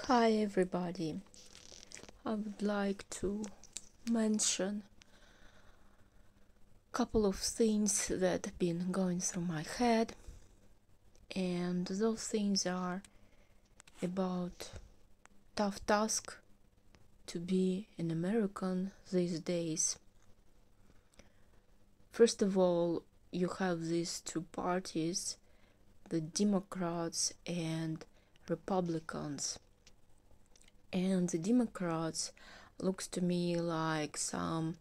Hi everybody. I would like to mention a couple of things that have been going through my head, and those things are about tough task to be an American these days. First of all, you have these two parties, the Democrats and Republicans. And the Democrats looks to me like some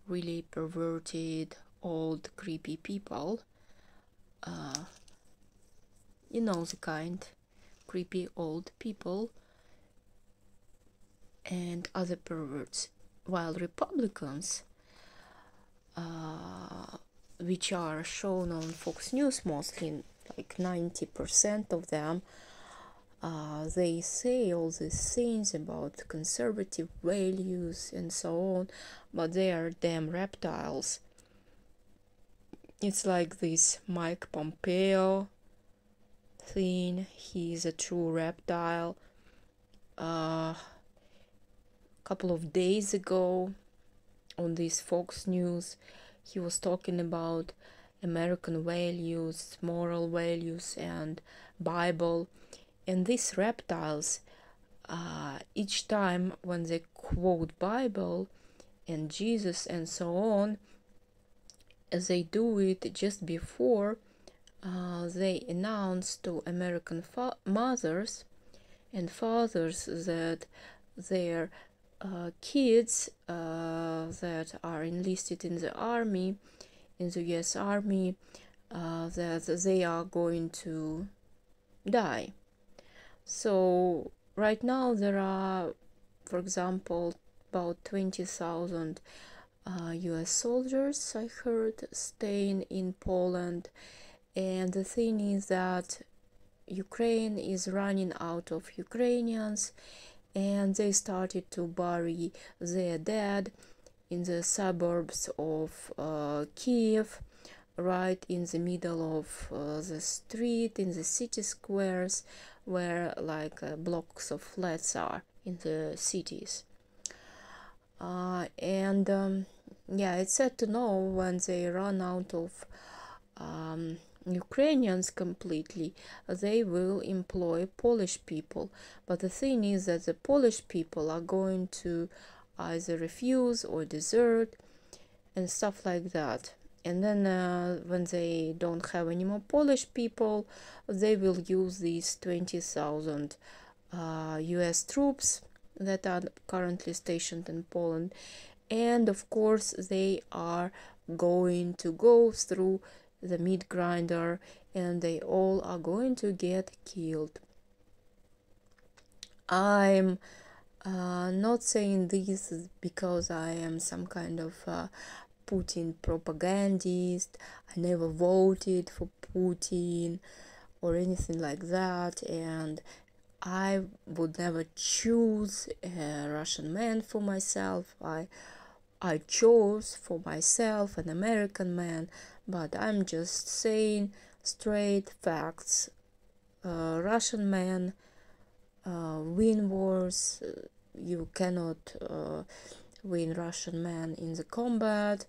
really perverted, old, creepy people. You know the kind, creepy old people and other perverts. While Republicans, which are shown on Fox News mostly, like 90% of them, they say all these things about conservative values and so on, but they are damn reptiles. It's like this Mike Pompeo thing. He's a true reptile. A couple of days ago on this Fox News, he was talking about American values, moral values, and Bible. And these reptiles, each time when they quote Bible and Jesus and so on, they do it just before they announce to American mothers and fathers that their kids that are enlisted in the army, in the US Army, that they are going to die. So right now there are, for example, about 20,000 US soldiers, I heard, staying in Poland. And the thing is that Ukraine is running out of Ukrainians, and they started to bury their dead in the suburbs of Kiev, right in the middle of the street, in the city squares, where like blocks of flats are in the cities. Yeah, it's sad to know when they run out of Ukrainians completely, they will employ Polish people. But the thing is that the Polish people are going to either refuse or desert and stuff like that. And then when they don't have any more Polish people, they will use these 20,000 US troops that are currently stationed in Poland. And of course, they are going to go through the meat grinder, and they all are going to get killed. I'm not saying this because I am some kind of Putin propagandist. I never voted for Putin or anything like that, and I would never choose a Russian man for myself. I chose for myself an American man, but I'm just saying straight facts. Russian men win wars. You cannot win Russian men in the combat,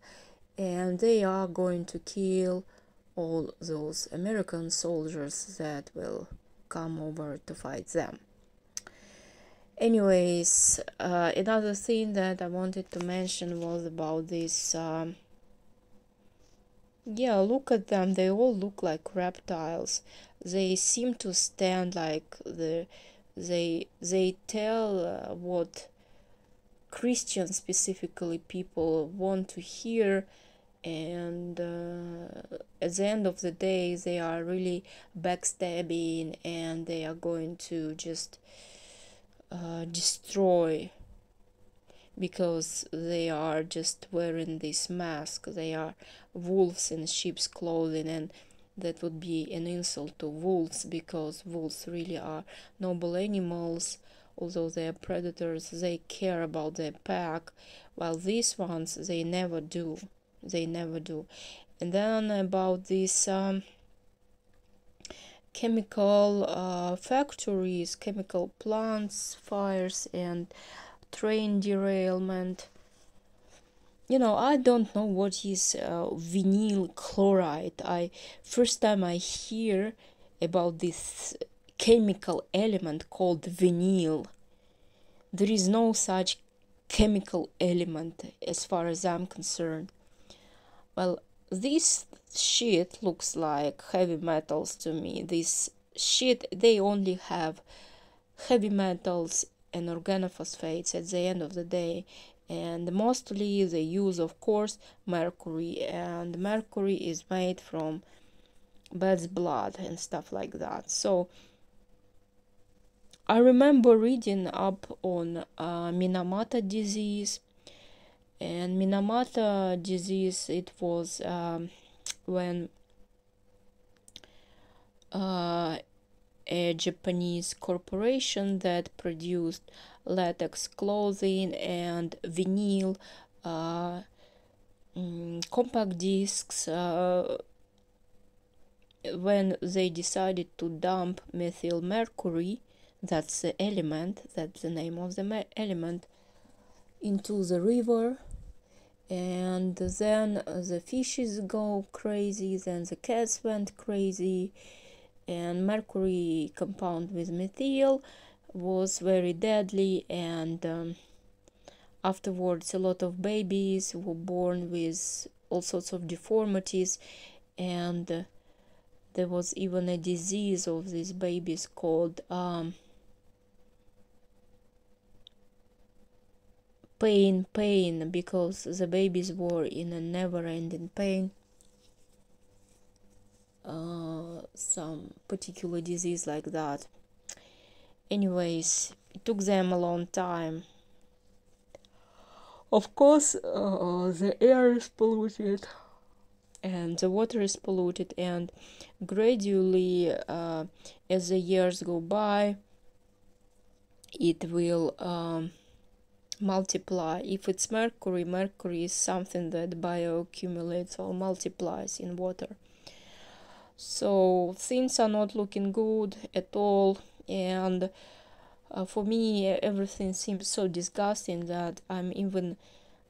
and they are going to kill all those American soldiers that will come over to fight them. Anyways, another thing that I wanted to mention was about this. Yeah, look at them. They all look like reptiles. They seem to stand like they tell what Christian specifically people want to hear, and at the end of the day they are really backstabbing, and they are going to just destroy, because they are just wearing this mask. They are wolves in sheep's clothing, and that would be an insult to wolves, because wolves really are noble animals. Although they are predators, they care about their pack, while these ones, they never do. They never do. And then about this chemical factories, chemical plants, fires, and train derailment. I don't know what is vinyl chloride. First time I hear about this chemical element called vinyl. There is no such chemical element as far as I'm concerned. Well, this shit looks like heavy metals to me. This shit, they only have heavy metals and organophosphates at the end of the day, and mostly they use, of course, mercury, and mercury is made from bat's blood and stuff like that. So I remember reading up on Minamata disease, and Minamata disease, it was when a Japanese corporation that produced latex clothing and vinyl compact discs, when they decided to dump methyl mercury, that's the element, that's the name of the element, into the river, and then the fishes go crazy, then the cats went crazy, and mercury compound with methyl was very deadly, and afterwards a lot of babies were born with all sorts of deformities, and there was even a disease of these babies called pain, because the babies were in a never-ending pain. Some particular disease like that. Anyways, it took them a long time. Of course, the air is polluted and the water is polluted, and gradually, as the years go by, it will multiply. If it's mercury is something that bioaccumulates or multiplies in water. So things are not looking good at all, and for me everything seems so disgusting that I'm even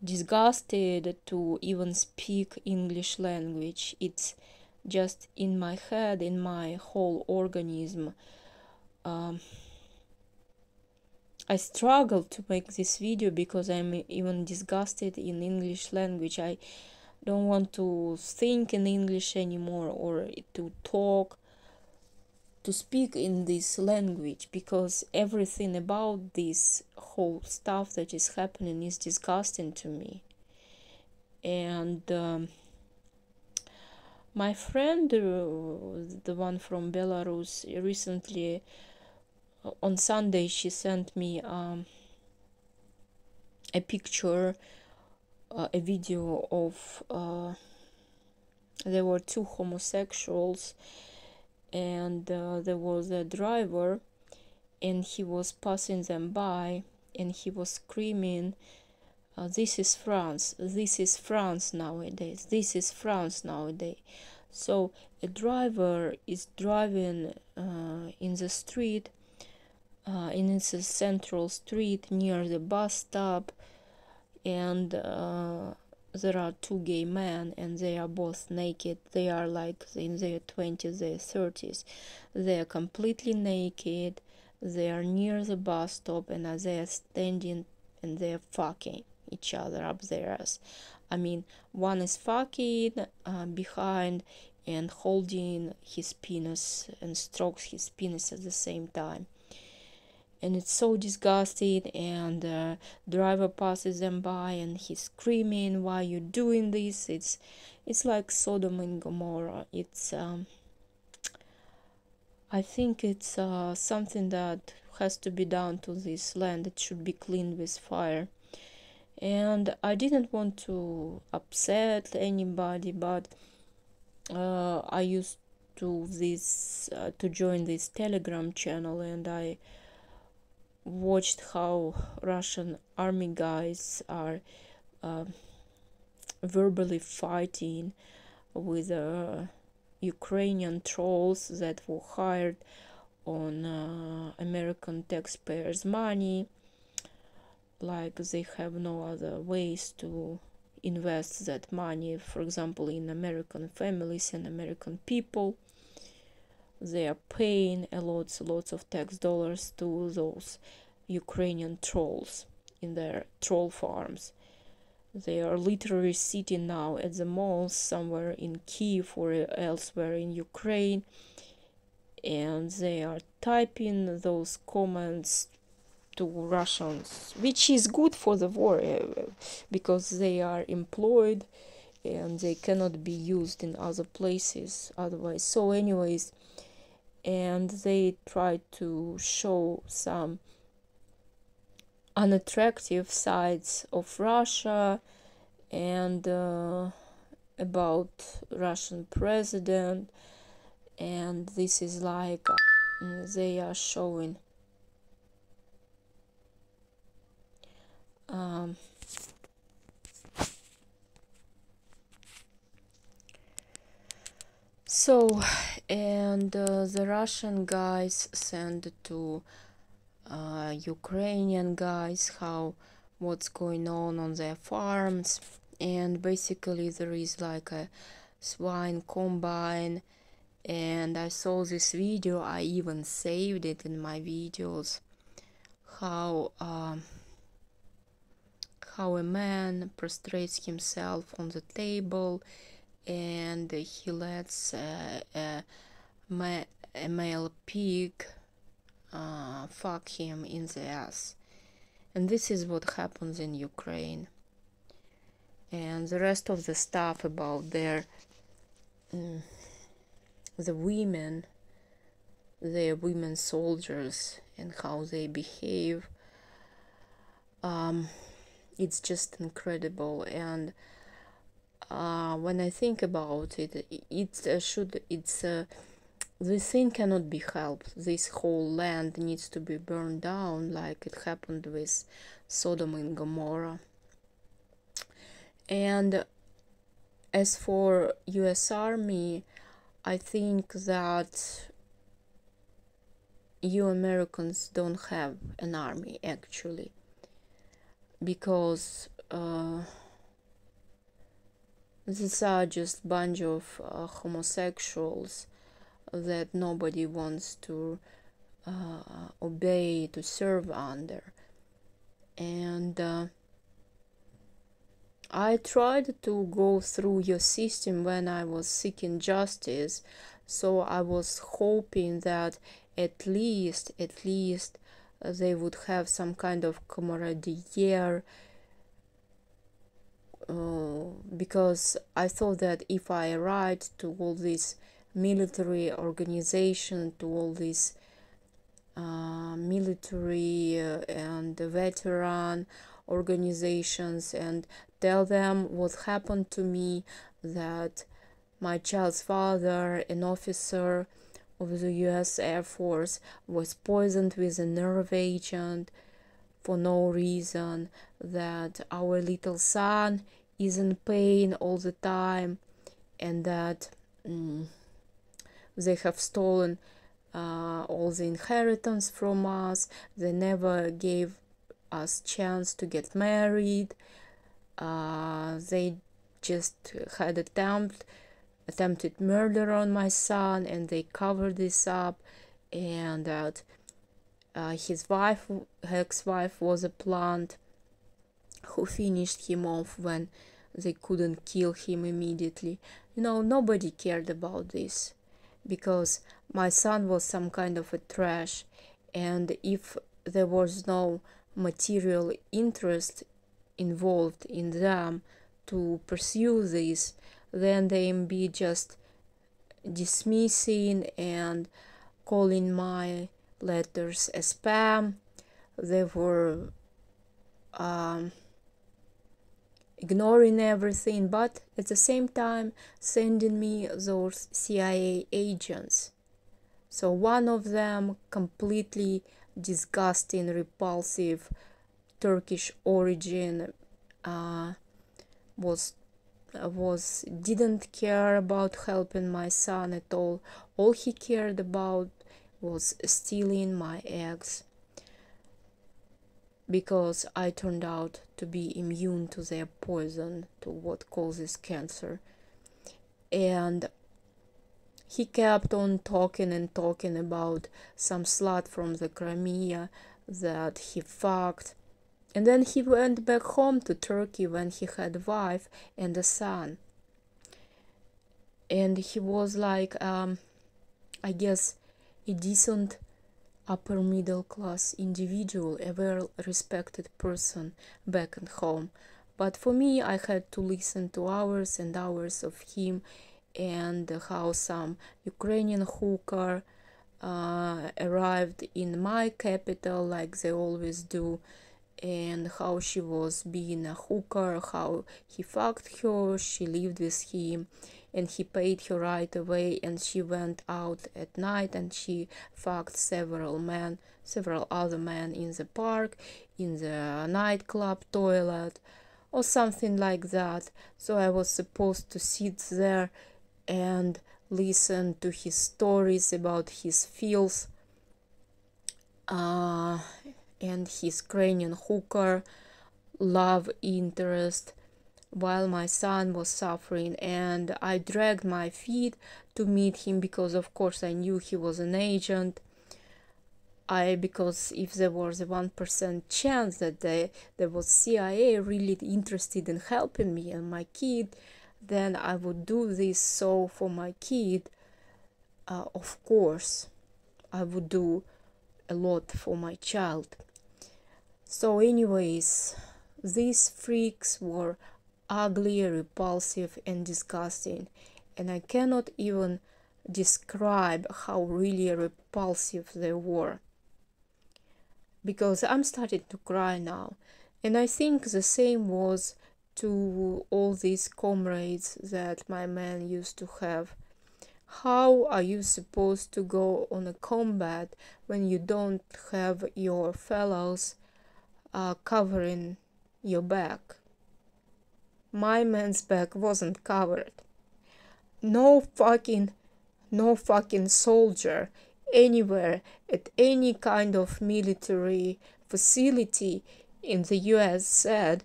disgusted to even speak English language. It's just in my head, in my whole organism. I struggle to make this video because I'm even disgusted in English language. I don't want to think in English anymore, or to talk, to speak in this language, because everything about this whole stuff that is happening is disgusting to me. And my friend, the one from Belarus, recently on Sunday she sent me a picture, a video of there were two homosexuals, and there was a driver, and he was passing them by, and he was screaming, this is France nowadays, this is France nowadays. So a driver is driving in the street, and it's a central street near the bus stop, and there are two gay men, and they are both naked. They are like in their 20s, their 30s. They are completely naked. They are near the bus stop, and they are standing and they are fucking each other up their ass. I mean, one is fucking behind and holding his penis and strokes his penis at the same time. And it's so disgusting, and driver passes them by and he's screaming, why are you doing this? It's like Sodom and Gomorrah. It's I think it's something that has to be done to this land. It should be cleaned with fire. And I didn't want to upset anybody, but I used to join this Telegram channel, and I watched how Russian army guys are verbally fighting with Ukrainian trolls that were hired on American taxpayers' money, like they have no other ways to invest that money, for example, in American families and American people. They are paying lots of tax dollars to those Ukrainian trolls in their troll farms. They are literally sitting now at the malls somewhere in Kiev or elsewhere in Ukraine, and they are typing those comments to Russians, which is good for the war because they are employed and they cannot be used in other places otherwise. So anyways, and they try to show some unattractive sides of Russia and about Russian president, and this is like they are showing so, and the Russian guys send to Ukrainian guys what's going on their farms, and basically there is like a swine combine, and I saw this video, I even saved it in my videos, how a man prostrates himself on the table and he lets a male pig fuck him in the ass. And this is what happens in Ukraine. And the rest of the stuff about their the women soldiers and how they behave, it's just incredible. And when I think about it, this thing cannot be helped. This whole land needs to be burned down, like it happened with Sodom and Gomorrah. And as for US Army, I think that you Americans don't have an army actually, because these are just bunch of homosexuals that nobody wants to obey, to serve under. And I tried to go through your system when I was seeking justice, so I was hoping that at least they would have some kind of camaraderie, because I thought that if I write to all these military organization, to all these military and veteran organizations, and tell them what happened to me, that my child's father, an officer of the US Air Force, was poisoned with a nerve agent for no reason, that our little son is in pain all the time, and that they have stolen all the inheritance from us. They never gave us chance to get married. They just had attempted murder on my son, and they covered this up, and that his ex-wife was a plant who finished him off when they couldn't kill him immediately. Nobody cared about this, because my son was some kind of a trash, and if there was no material interest involved in them to pursue this, then they be just dismissing and calling my letters a spam. They were ignoring everything, but at the same time sending me those CIA agents. So one of them, completely disgusting, repulsive, Turkish origin, was didn't care about helping my son at all. All he cared about was stealing my eggs, because I turned out to be immune to their poison, to what causes cancer. And he kept on talking and talking about some slut from the Crimea that he fucked. And then he went back home to Turkey when he had a wife and a son. And he was like, I guess, a decent upper middle class individual, a well respected person back at home. But for me, I had to listen to hours and hours of him, and how some Ukrainian hooker arrived in my capital like they always do, and how she was being a hooker, how he fucked her, she lived with him, and he paid her right away, and she went out at night and she fucked several other men in the park, in the nightclub toilet, or something like that. So I was supposed to sit there and listen to his stories about his filth and his Ukrainian hooker love interest, while my son was suffering. And I dragged my feet to meet him, because of course I knew he was an agent. Because if there was a 1% chance that there was CIA really interested in helping me and my kid, then I would do this. So for my kid, of course, I would do a lot for my child. So anyways, these freaks were ugly, repulsive, and disgusting, and I cannot even describe how really repulsive they were, because I'm starting to cry now. And I think the same was to all these comrades that my man used to have. How are you supposed to go on a combat when you don't have your fellows covering your back? My man's back wasn't covered. No fucking soldier anywhere at any kind of military facility in the US said,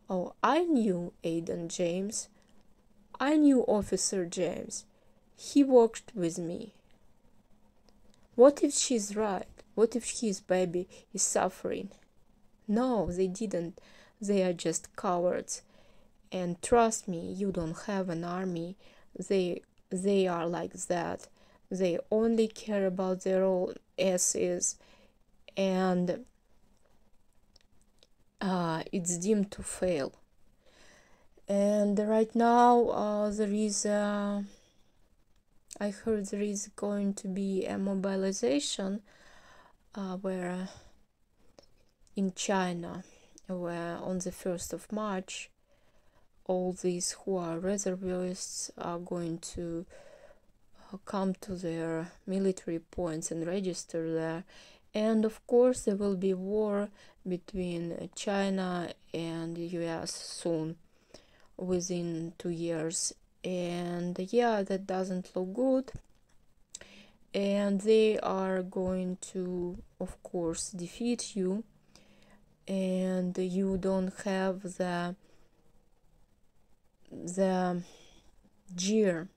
"Oh, I knew Aiden James. I knew Officer James. He worked with me. What if she's right? What if his baby is suffering?" No, they didn't. They are just cowards. And trust me, you don't have an army. They are like that. They only care about their own asses, and it's deemed to fail. And right now, I heard there is going to be a mobilization where in China, where on the 1st of March, all these who are reservists are going to come to their military points and register there. And of course there will be war between China and the US soon, within 2 years. And yeah, that doesn't look good. And they are going to, of course, defeat you, and you don't have the jeer.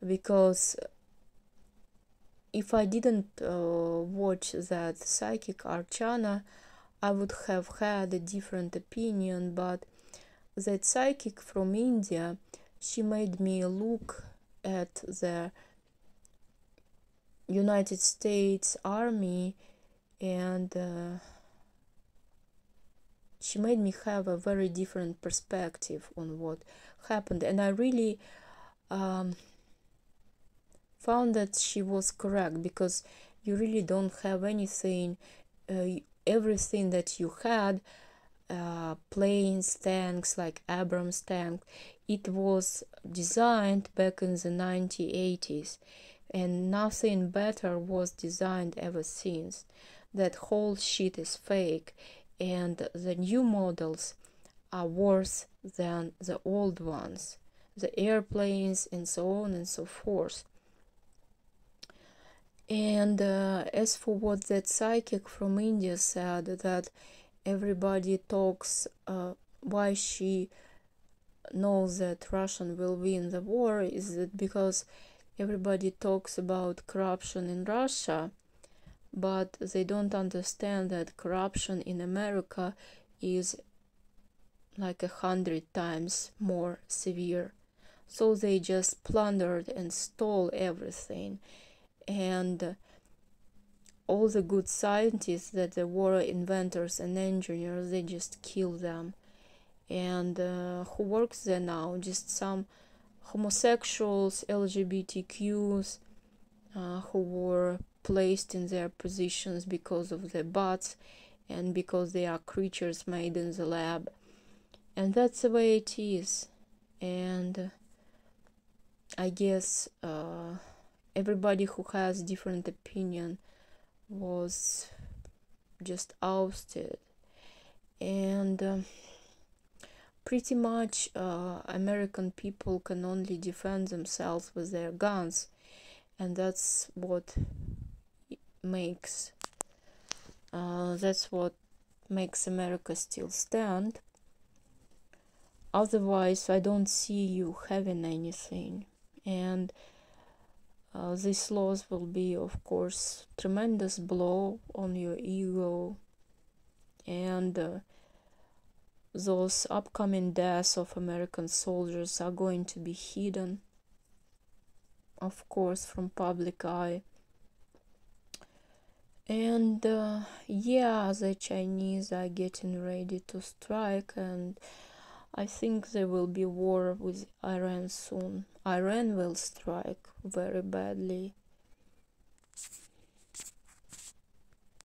Because if I didn't watch that Psychic Archana, I would have had a different opinion. But that psychic from India, she made me look at the United States Army, and she made me have a very different perspective on what happened. And I really found that she was correct, because you really don't have anything, everything that you had, planes, tanks like Abrams tank, it was designed back in the 1980s, and nothing better was designed ever since. That whole shit is fake, and the new models are worse than the old ones, the airplanes and so on and so forth. And as for what that psychic from India said, that everybody talks, why she knows that Russian will win the war, is that because everybody talks about corruption in Russia, but they don't understand that corruption in America is like 100 times more severe. So they just plundered and stole everything. And all the good scientists that they were inventors and engineers, they just kill them. And who works there now? Just some homosexuals, LGBTQs, who were placed in their positions because of their butts and because they are creatures made in the lab. And that's the way it is. And I guess everybody who has different opinion was just ousted. And pretty much American people can only defend themselves with their guns, and that's what makes America still stand. Otherwise, I don't see you having anything. And these laws will be, of course, tremendous blow on your ego. And those upcoming deaths of American soldiers are going to be hidden, of course, from public eye. And yeah, the Chinese are getting ready to strike, and I think there will be war with Iran soon. Iran will strike very badly.